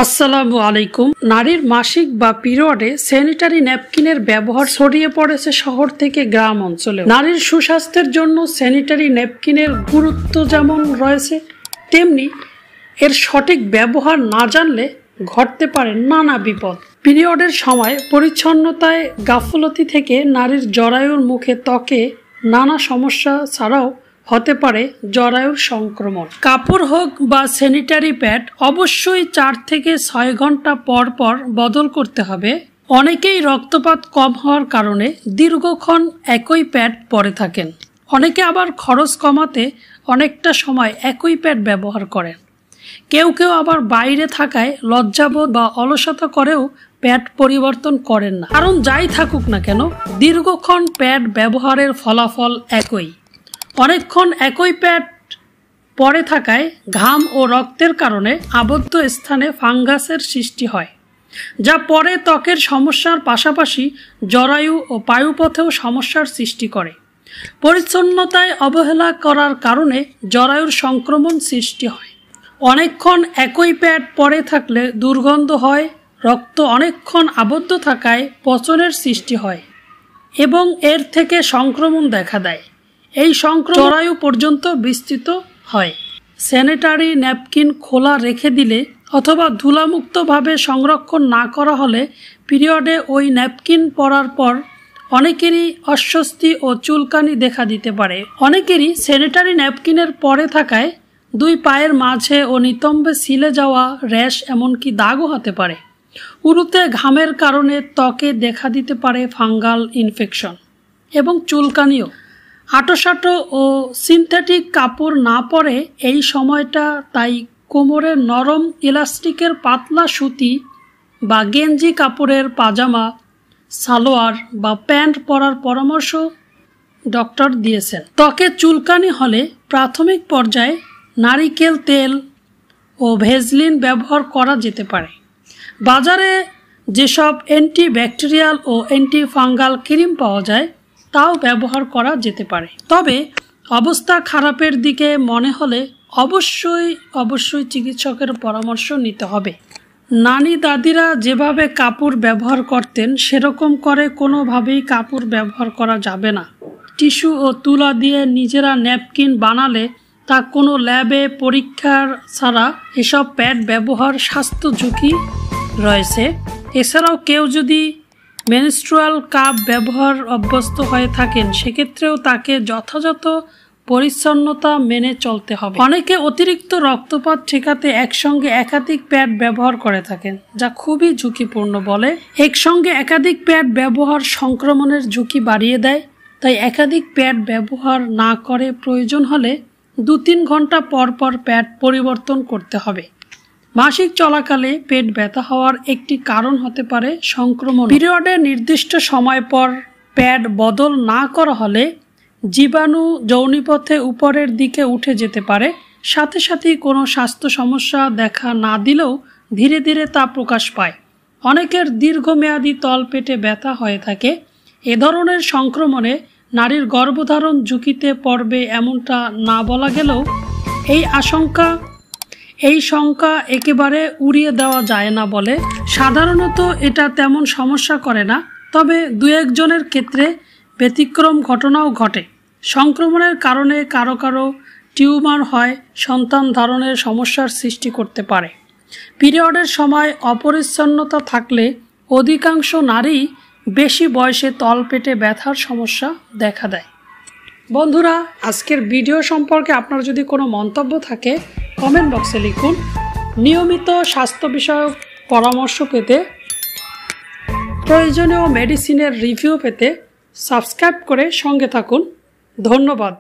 আসসালামু আলাইকুম। নারীর মাসিক বা পিরিয়ডে স্যানিটারি ন্যাপকিনের ব্যবহার ছড়িয়ে পড়েছে শহর থেকে গ্রাম অঞ্চলে। নারীর সুস্বাস্থ্যের জন্য স্যানিটারি ন্যাপকিনের গুরুত্ব যেমন রয়েছে, তেমনি এর সঠিক ব্যবহার না জানলে ঘটতে পারে নানা বিপদ। পিরিয়ডের সময় পরিচ্ছন্নতায় গাফলতি থেকে নারীর জরায়ুর মুখে, ত্বকে নানা সমস্যা ছাড়াও হতে পারে জরায়ুর সংক্রমণ। কাপড় হোক বা স্যানিটারি প্যাড অবশ্যই 4 থেকে 6 ঘন্টা পর পর বদল করতে হবে। অনেকেই রক্তপাত কম হওয়ার কারণে দীর্ঘক্ষণ একই প্যাড পরে থাকেন। অনেকে আবার খরচ কমাতে অনেকটা সময় একই প্যাড ব্যবহার করেন। কেউ কেউ আবার বাইরে থাকায় লজ্জাবোধ বা অলসতা করেও প্যাড পরিবর্তন করেন না। কারণ যাই থাকুক না কেন, দীর্ঘক্ষণ প্যাড ব্যবহারের ফলাফল একই। অনেকক্ষণ একই প্যাড পরে থাকায় ঘাম ও রক্তের কারণে আবদ্ধ স্থানে ফাঙ্গাসের সৃষ্টি হয়, যা পরে ত্বকের সমস্যার পাশাপাশি জরায়ু ও পায়ুপথেও সমস্যার সৃষ্টি করে। পরিচ্ছন্নতায় অবহেলা করার কারণে জরায়ুর সংক্রমণ সৃষ্টি হয়। অনেকক্ষণ একই প্যাড পরে থাকলে দুর্গন্ধ হয়, রক্ত অনেকক্ষণ আবদ্ধ থাকায় পচনের সৃষ্টি হয় এবং এর থেকে সংক্রমণ দেখা দেয়। এই সংক্রমণ জরায়ু পর্যন্ত বিস্তৃত হয়। স্যানিটারি ন্যাপকিন খোলা রেখে দিলে অথবা ধুলামুক্তভাবে সংরক্ষণ না করা হলে পিরিয়ডে ওই ন্যাপকিন পরার পর অনেকেরই অস্বস্তি ও চুলকানি দেখা দিতে পারে। অনেকেরই স্যানিটারি ন্যাপকিনের পরে থাকায় 2 পায়ের মাঝে ও নিতম্বে ছিলে যাওয়া র্যাশ, এমনকি দাগও হতে পারে। উরুতে ঘামের কারণে ত্বকে দেখা দিতে পারে ফাঙ্গাল ইনফেকশন এবং চুলকানিও। আঁটোসাঁটো ও সিনথেটিক কাপড় না পরে এই সময়টা, তাই কোমরে নরম ইলাস্টিকের পাতলা সুতি বা গেঞ্জি কাপড়ের পাজামা, সালোয়ার বা প্যান্ট পরার পরামর্শ ডক্টর দিয়েছেন। ত্বকে চুলকানি হলে প্রাথমিক পর্যায়ে নারিকেল তেল ও ভেজলিন ব্যবহার করা যেতে পারে। বাজারে যেসব অ্যান্টিব্যাকটেরিয়াল ও অ্যান্টিফাঙ্গাল ক্রিম পাওয়া যায় তাও ব্যবহার করা যেতে পারে। তবে অবস্থা খারাপের দিকে মনে হলে অবশ্যই চিকিৎসকের পরামর্শ নিতে হবে। নানি দাদিরা যেভাবে কাপড় ব্যবহার করতেন সেরকম করে কোনোভাবেই কাপড় ব্যবহার করা যাবে না। টিস্যু ও তুলা দিয়ে নিজেরা ন্যাপকিন বানালে তা কোনো ল্যাবে পরীক্ষার ছাড়া এসব প্যাড ব্যবহার স্বাস্থ্য ঝুঁকি রয়েছে। এছাড়াও কেউ যদি মেনস্ট্রুয়াল কাপ ব্যবহার অভ্যস্ত হয়ে থাকেন সেক্ষেত্রেও তাকে যথাযথ পরিচ্ছন্নতা মেনে চলতে হবে। অনেকে অতিরিক্ত রক্তপাত ঠেকাতে একসঙ্গে একাধিক প্যাড ব্যবহার করে থাকেন, যা খুবই ঝুঁকিপূর্ণ বলে। একসঙ্গে একাধিক প্যাড ব্যবহার সংক্রমণের ঝুঁকি বাড়িয়ে দেয়। তাই একাধিক প্যাড ব্যবহার না করে প্রয়োজন হলে 2-3 ঘন্টা পর পর প্যাড পরিবর্তন করতে হবে। মাসিক চলাকালে পেট ব্যথা হওয়ার একটি কারণ হতে পারে সংক্রমণ। পিরিয়ডের নির্দিষ্ট সময় পর প্যাড বদল না করা হলে জীবাণু যৌনিপথে উপরের দিকে উঠে যেতে পারে। সাথে সাথেই কোনো স্বাস্থ্য সমস্যা দেখা না দিলেও ধীরে ধীরে তা প্রকাশ পায়। অনেকের দীর্ঘমেয়াদী তলপেটে ব্যথা হয়ে থাকে। এ ধরনের সংক্রমণে নারীর গর্ভধারণ ঝুঁকিতে পড়বে এমনটা না বলা গেলেও এই শঙ্কা একেবারে উড়িয়ে দেওয়া যায় না বলে। সাধারণত এটা তেমন সমস্যা করে না, তবে 2-1 জনের ক্ষেত্রে ব্যতিক্রম ঘটনাও ঘটে। সংক্রমণের কারণে কারো টিউমার হয়, সন্তান ধারণের সমস্যার সৃষ্টি করতে পারে। পিরিয়ডের সময় অপরিচ্ছন্নতা থাকলে অধিকাংশ নারী বেশি বয়সে তলপেটে ব্যথার সমস্যা দেখা দেয়। বন্ধুরা, আজকের ভিডিও সম্পর্কে আপনার যদি কোনো মন্তব্য থাকে কমেন্ট বক্সে লিখুন। নিয়মিত স্বাস্থ্য বিষয়ক পরামর্শ পেতে, প্রয়োজনীয় মেডিসিনের রিভিউ পেতে সাবস্ক্রাইব করে সঙ্গে থাকুন। ধন্যবাদ।